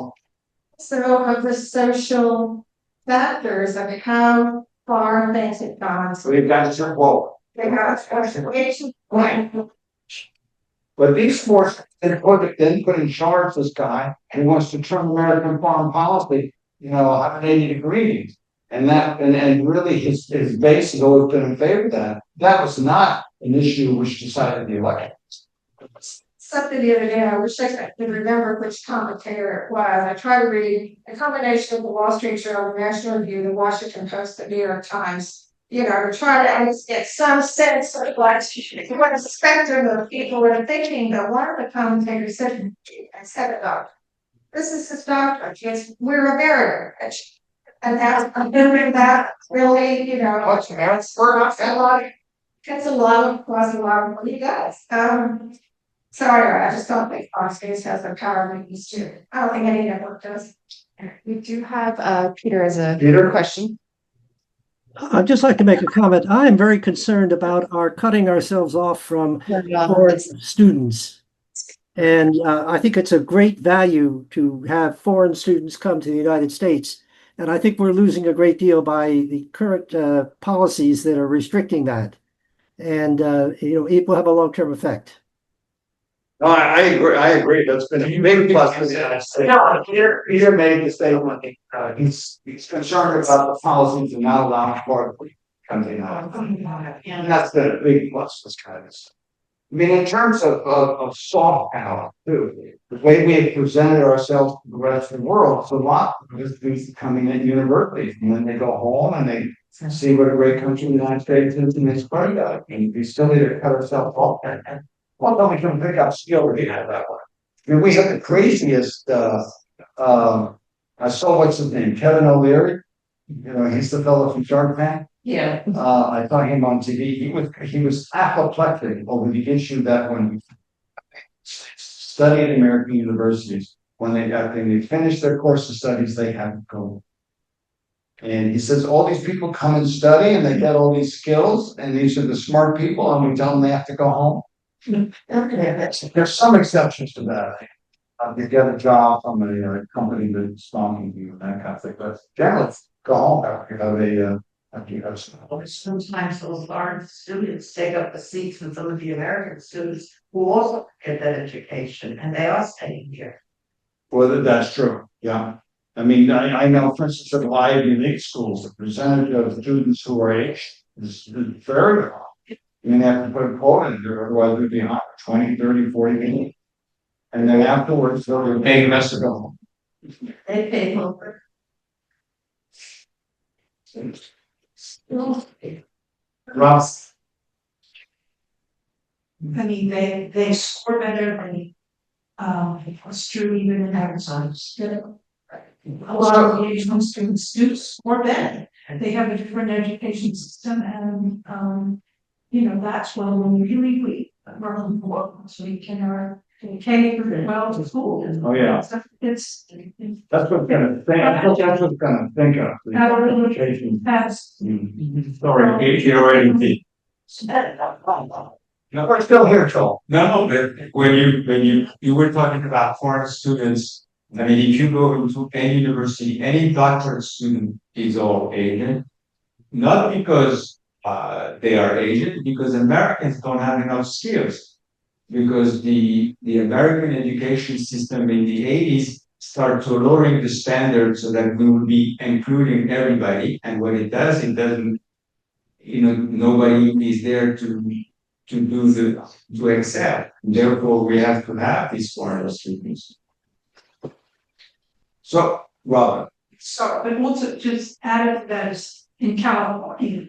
So of the social factors of how far things have gone. So we've got to whoa. They got situation. But these forces then put in charge this guy who wants to turn American foreign policy, 180 degrees. And really his base has always been in favor of that. That was not an issue which decided the election. Something the other day, I wish I could remember which commentator it was. I tried to read a combination of the Wall Street Journal, the National Review, the Washington Post, the New York Times, to try to get some sense of what a spectrum of people were thinking. But one of the commentators said, I said it all. This is his doctrine. We're American. And that's that really, What's American? It's a lot of money, guys. Sorry, I just don't think Fox News has the power we used to. I don't think any network does. We do have Peter as a Peter? question. I'd just like to make a comment. I am very concerned about our cutting ourselves off from foreign students. And I think it's a great value to have foreign students come to the United States. And I think we're losing a great deal by the current policies that are restricting that. And, it will have a long-term effect. No, I agree. That's been a big plus for the United States. Peter made the statement, he's concerned about the policies and not allowing for coming out. And that's been a big plus for this kind of stuff. I mean, in terms of soft power too, the way we have presented ourselves to the rest of the world, it's a lot of students coming at universities and then they go home and they see what a great country the United States is and they spread about it. And we still need to cut ourselves off. Well, then we can pick up skill we have that one. I mean, we have the craziest, I saw what's his name, Kevin O'Leary. You know, he's the fellow from Shark Tank. Yeah. I saw him on TV. He was apoplectic over the issue that when we study at American universities, when they finish their course of studies, they have to go. And he says all these people come and study and they get all these skills and these are the smart people and we tell them they have to go home. There's some exceptions to that. You get a job from a company that's stalking you and that kind of thing, but generally go home after you have some. Sometimes those large students take up the seats with some of the American students who also get that education and they are staying here. Well, that's true, yeah. I mean, I know, for instance, at Ivy League schools, the percentage of students who are aged is very high. I mean, they have to put a quota in there, otherwise they'd be high, 20, 30, 40 million. And then afterwards, they'll be paying us to go home. They pay over. Ross. I mean, they score better than, it's true even in Arizona. A lot of the Asian students do score better. They have a different education system and, you know, that's when we're really weak. We're important, so we can, K through 12 schools. Oh, yeah. It's. That's what's gonna think, that's what's gonna think of. the education. That's. Sorry, you're already. No, we're still here, Joel. No, but when you were talking about foreign students, I mean, if you go into any university, any doctorate student is all Asian. Not because they are Asian, because Americans don't have enough skills. Because the American education system in the 80s started to lowering the standards so that we will be including everybody. And what it does, it doesn't, you know, nobody is there to excel. Therefore, we have to have these foreign students. So, Robert. So, but also just added to that is in California,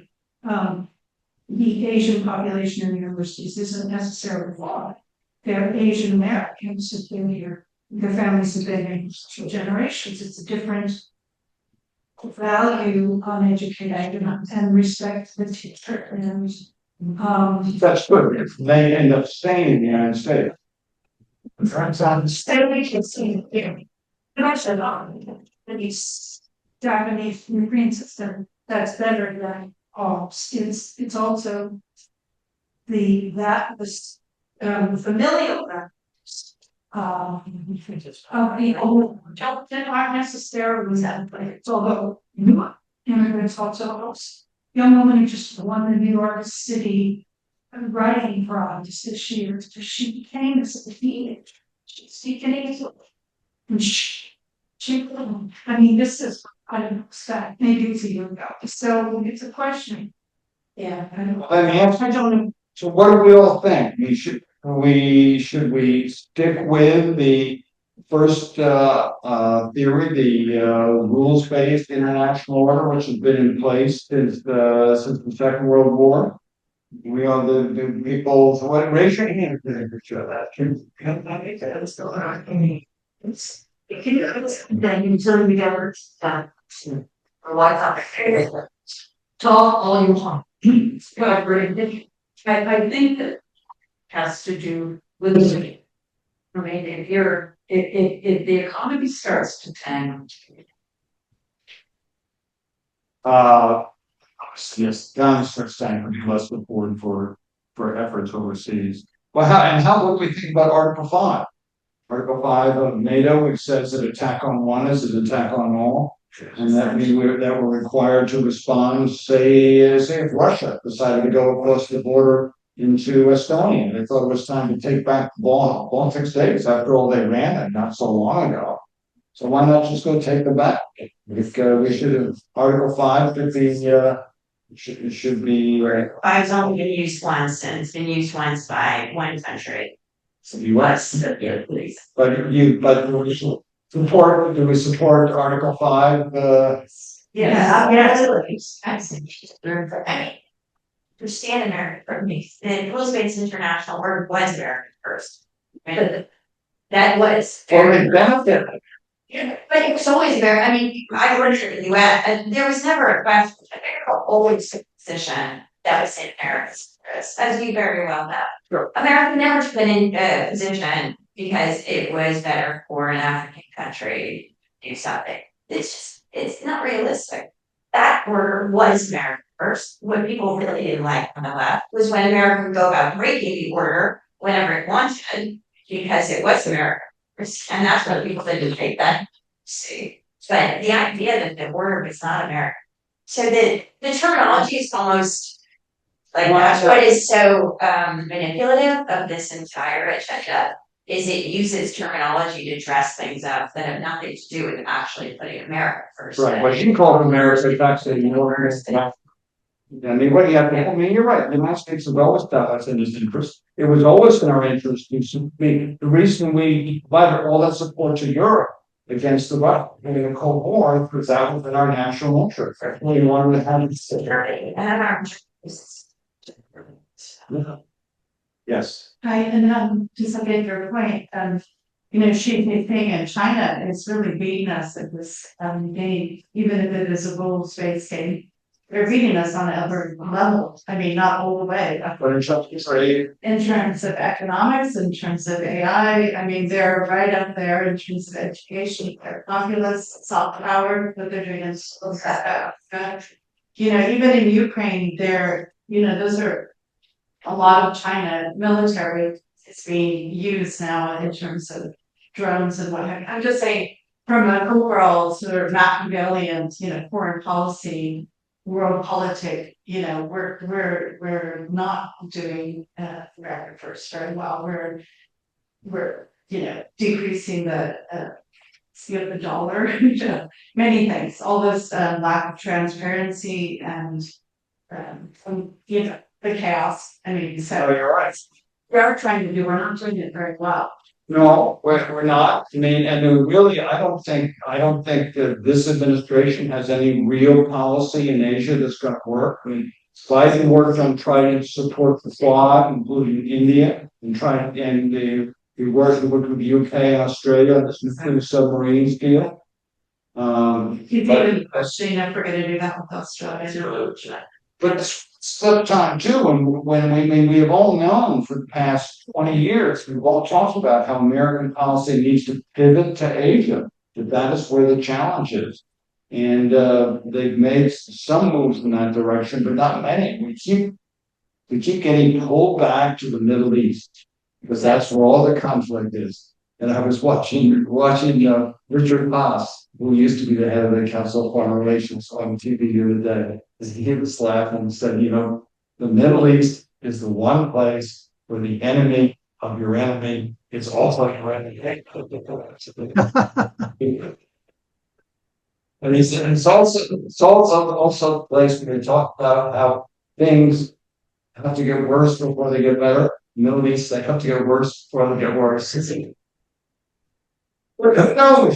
the Asian population in universities isn't necessarily flawed. They're Asian Americans who've been here, their families have been here for generations. It's a different value on education and respect for the teacher. And That's good. They end up staying in the United States. stay can see here. And I said, these Japanese Korean system that's better than it's also the familial values of the old that aren't necessarily that place, although immigrants also young woman who just won the New York City writing prize this year. She became this teenager. She's speaking English. And I mean, this is, I don't know, maybe it's a year ago. So it's a question. Yeah. I don't know. So what do we all think? Should we stick with the first theory, the rules-based international order, which has been in place since the Second World War? We are the people. So what? Raise your hand. Until we get talk all you want. I think that has to do with the, I mean, if the economy starts to tank. Yes, down starts to be less important for efforts overseas. Well, how would we think about Article 5? Article 5 of NATO, which says that attack on one is an attack on all. And that means that we're required to respond, say if Russia decided to go across the border into Estonia. They thought it was time to take back the Baltic states. After all, they ran it not so long ago. So why not just go take them back? We should have Article 5 should be Five's only been used once, and it's been used once by one country. US. But do we support Article 5? Yeah, absolutely. I mean, understand America for me. The Rules-Based International Order was American first. But that was. For a benefit. Yeah, but it was always very, I mean, I worked in the US, and there was never a question, America always took a position that was in America's interest, as you very well know. Sure. America never took an a position because it was better for an African country to do something. It's not realistic. That order was America first. What people really didn't like on the left was when America would go about breaking the order whenever it wanted, because it was America. And that's what people didn't take that see. But the idea that the order was not American. So the terminology is almost like that's what is so manipulative of this entire agenda is it uses terminology to dress things up that have nothing to do with actually putting America first. Right, what you call America, it's actually I mean, what do you have? I mean, you're right. The United States has always done us in its interest. It was always in our interest. The reason we provided all that support to Europe against the Russia in the Cold War because that was in our national interest. We wanted to have it security. Yes. Right, and to some of your point, Xi Jinping in China is really beating us at this game, even if it is a rules-based game. They're beating us on every level. I mean, not all the way. But In terms of economics, in terms of AI, I mean, they're right up there in terms of education. They're populist, soft power, but they're doing it. Even in Ukraine, those are a lot of China military is being used now in terms of drones and what have you. I'm just saying, from an overall sort of Machiavellian, foreign policy, world politics, we're not doing America first very well. We're decreasing the dollar, many things, all this lack of transparency and the chaos. I mean, so you're right. we're trying to do, we're not doing it very well. No, we're not. I mean, and really, I don't think that this administration has any real policy in Asia that's going to work. I mean, Biden worked on trying to support the Quad, including India, and we worked with the UK and Australia on this nuclear submarines deal. Even China, we're going to do that with Australia. But it's the time too, when we have all known for the past 20 years, we've all talked about how American policy needs to pivot to Asia, that is where the challenge is. And they've made some moves in that direction, but not many. We keep getting pulled back to the Middle East because that's where all the conflict is. And I was watching Richard Haas, who used to be the head of the Council of Foreign Relations on TV the other day. He was laughing and said, the Middle East is the one place where the enemy of your enemy is also your enemy. And he said it's also a place where they talk about how things have to get worse before they get better. Middle East, they have to get worse before they get worse. No,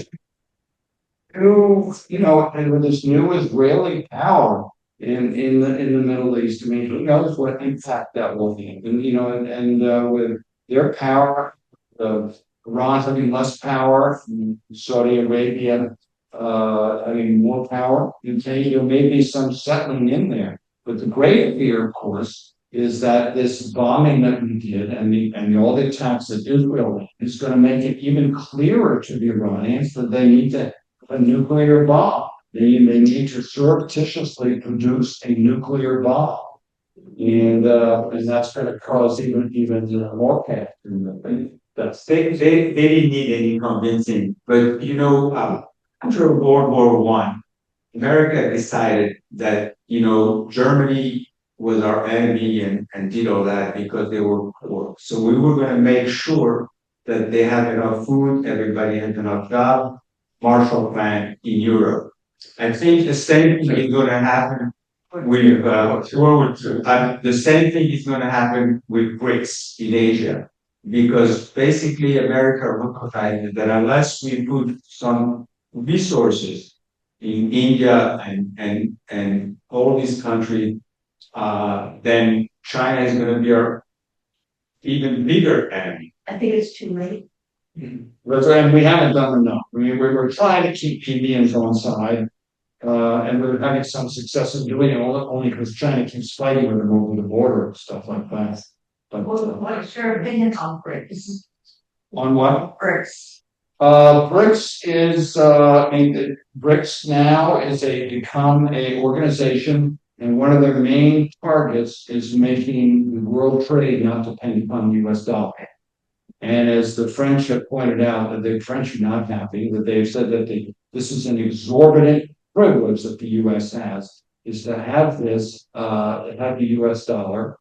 and with this new Israeli power in the Middle East, I mean, who knows what impact that will be? And with their power, Iran having less power, Saudi Arabia, more power, there may be some settling in there. But the great fear, of course, is that this bombing that we did and all the attacks that Israel is going to make it even clearer to the Iranians that they need to have a nuclear bomb. They need to surreptitiously produce a nuclear bomb. And that's going to cause even more chaos in the thing. They didn't need any convincing, but after World War I, America decided that Germany was our enemy and did all that because they were poor. So we were going to make sure that they had enough food, everybody had enough job. Marshall Plan in Europe. I think the same thing is going to happen with the same thing is going to happen with BRICS in Asia, because basically America recognizes that unless we put some resources in India and all these countries, then China is going to be our even bigger enemy. I think it's too late. But and we haven't done enough. I mean, we're trying to keep PBMs on side, and we're having some success in doing it only because China keeps fighting with them over the border and stuff like that. But What's your opinion on BRICS? on what? BRICS. BRICS is, I mean, BRICS now is become a organization, and one of their main targets is making the world trade not depend upon the US dollar. And as the French have pointed out, that the French are not happy, that they've said that this is an exorbitant privilege that the US has, is to have have the US dollar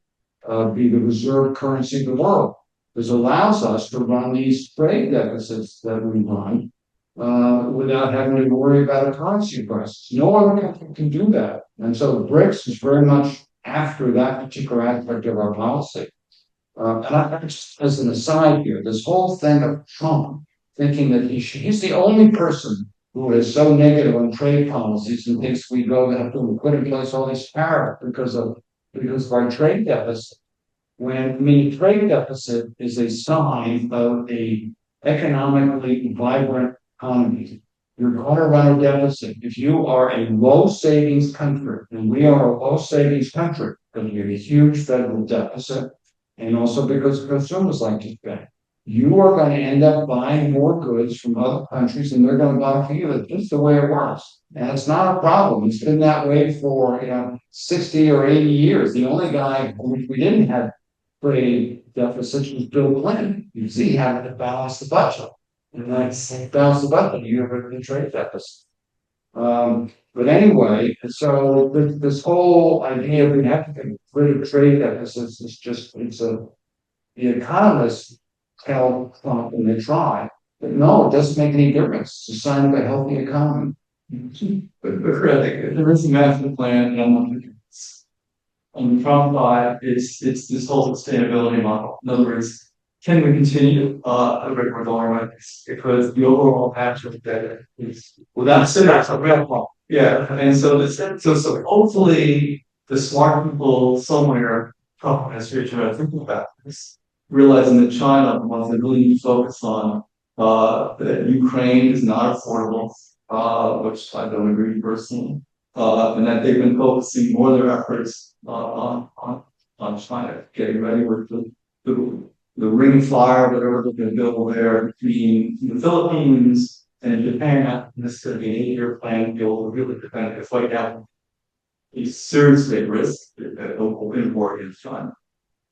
be the reserve currency of the world. This allows us to run these trade deficits that we run without having to worry about a currency crisis. No other country can do that. And so BRICS is very much after that particular aspect of our policy. And I just, as an aside here, this whole thing of Trump thinking that he's the only person who is so negative on trade policies and thinks we have to put in place all these tariffs because of our trade deficit. When trade deficit is a sign of a economically vibrant economy. You're going to run a deficit. If you are a low savings country, and we are a low savings country, because we have a huge federal deficit, and also because consumers like to spend, you are going to end up buying more goods from other countries and they're going to buy from you. That's just the way it works. And it's not a problem. It's been that way for 60 or 80 years. The only guy who we didn't have trade deficits was Bill Clinton. You see, he had to balance the budget. And that's balance the budget, you have a trade deficit. But anyway, so this whole idea of we have to get rid of trade deficits is just, the economists tell Trump when they try, but no, it doesn't make any difference. It's a sign of a healthy economy. But there is a master plan, and on the Trump side, it's this whole sustainability model. In other words, can we continue a regular going like this? Because the overall patch of data is without that's a real problem. Yeah, and so so hopefully the smart people somewhere, Trump administration, are thinking about this, realizing that China wants to really focus on that Ukraine is not affordable, which I don't agree personally, and that they've been focusing more of their efforts on China, getting ready with the ring of fire, whatever they're going to build there between the Philippines and Japan. This is going to be an 8-year plan to be able to really defend it, fight down a seriously at risk that local import against China.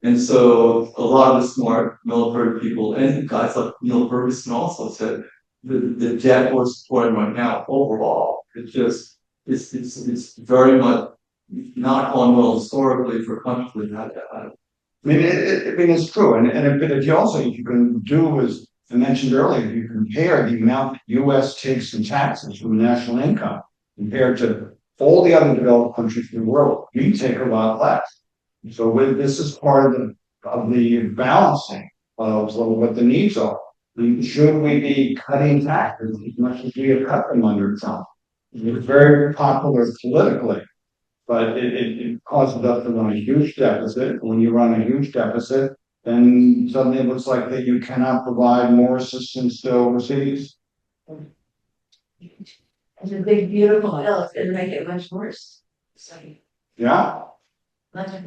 And so a lot of the smart military people and guys like Neil Ferguson also said the debt we're supporting right now overall, it's very much not gone well historically for countries that had that. I mean, it's true. And if you can do, as I mentioned earlier, if you compare the amount the U.S. takes in taxes from national income compared to all the other developed countries in the world, we take a lot less. So this is part of the balancing of what the needs are. Should we be cutting taxes as much as we have cut them under Trump? It's very popular politically, but it causes us to run a huge deficit. When you run a huge deficit, then suddenly it looks like that you cannot provide more assistance to overseas. It's a big, beautiful bill. It's going to make it much worse. So, Yeah. much worse.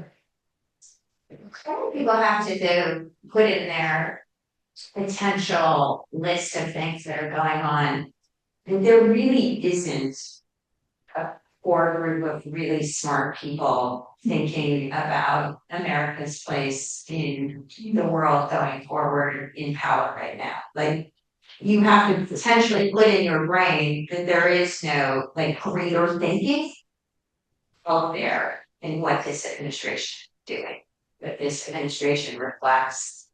People have to put in their potential list of things that are going on. And there really isn't a core group of really smart people thinking about America's place in the world going forward in power right now. Like, you have to potentially put in your brain that there is no greater thinking out there in what this administration is doing. But this administration reflects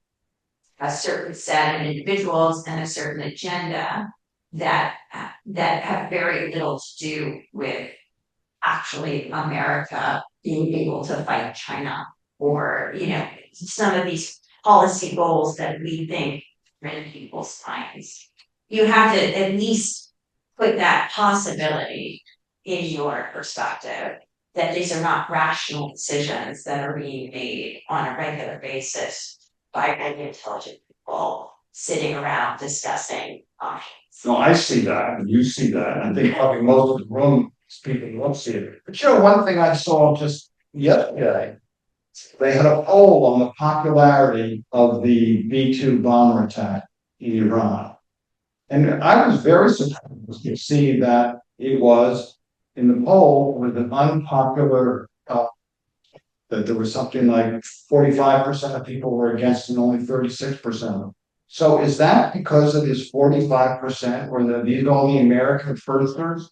a certain set of individuals and a certain agenda that have very little to do with actually America being able to fight China, or some of these policy goals that we think are in people's minds. You have to at least put that possibility in your perspective, that these are not rational decisions that are being made on a regular basis by really intelligent people sitting around discussing options. No, I see that, and you see that, and I think probably most of the room, people don't see it. But one thing I saw just yesterday, they had a poll on the popularity of the B-2 bomber attack in Iran. And I was very surprised to see that it was in the poll with an unpopular, that there was something like 45% of people were against and only 36%. So is that because of this 45%, or these only American firsters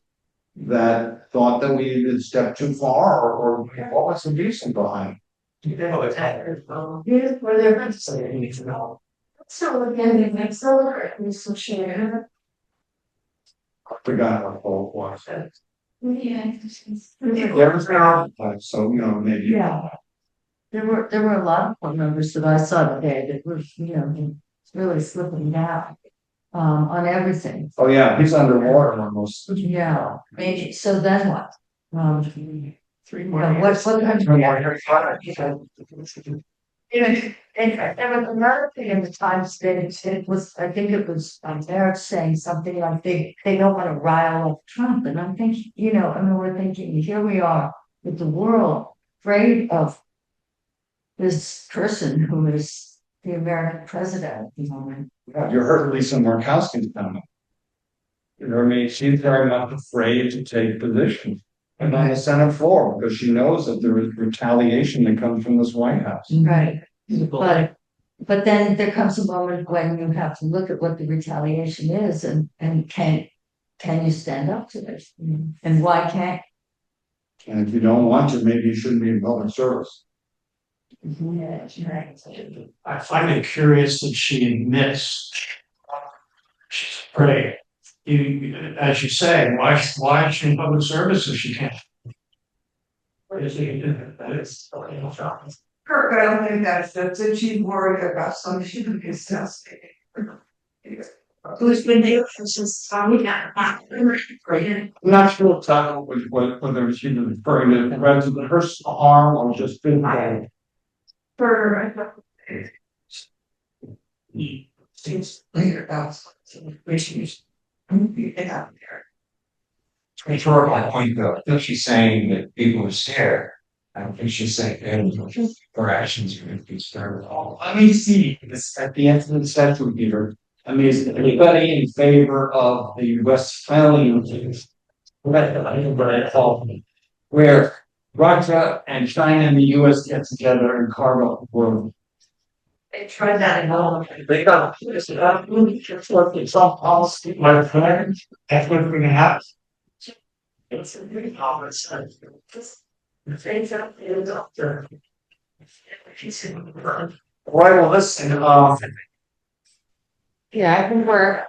that thought that we had stepped too far, or what was the reason behind it? Here's where they're going to say they need to know. So again, they make so share. I forgot what poll it was. Yeah. There was no, so maybe. Yeah. There were a lot of phone numbers that I saw today that were, really slipping down, on everything. Oh, yeah, he's underwater almost. Yeah, maybe, so then what? 3 more What's what kind of? And there was another thing in the Times that it was, I think it was Eric saying something like they don't want to rile up Trump. And I'm thinking, we're thinking, here we are with the world afraid of this person who is the American president at the moment. You heard Lisa Murkowski's comment. She's very much afraid to take position and on the Senate floor because she knows that there is retaliation that comes from this White House. Right. But then there comes a moment when you have to look at what the retaliation is and can you stand up to it? And why can't? And if you don't want to, maybe you shouldn't be in public service. I find it curious that she admits she's afraid. As you say, why is she in public service if she can't? Kirk, I don't think that's that she's worried about some shit in his test. Who's been there since we got back. I'm not sure exactly whether she was referring to threats of personal harm or just physical. He seems later about some issues. Out there. To her point though, I think she's saying that people are scared. I don't think she's saying that her actions are going to be scared at all. Let me see this at the end of the session, Peter. I mean, is anybody in favor of the Westphalian things? Where Russia and China and the US get together and carve up the world. They tried that in all. They got this Trump policy, my friend. That's what's going to happen. It's a very common sense. The things out there, doctor. Right, well, listen, Yeah, I think we're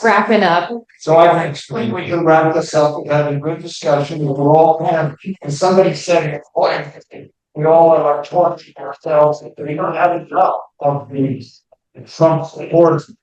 wrapping up. so I think we can wrap this up. We've had a good discussion. We're all kind of, and somebody said, boy, we all are torturing ourselves. We don't have enough of these Trump supporters.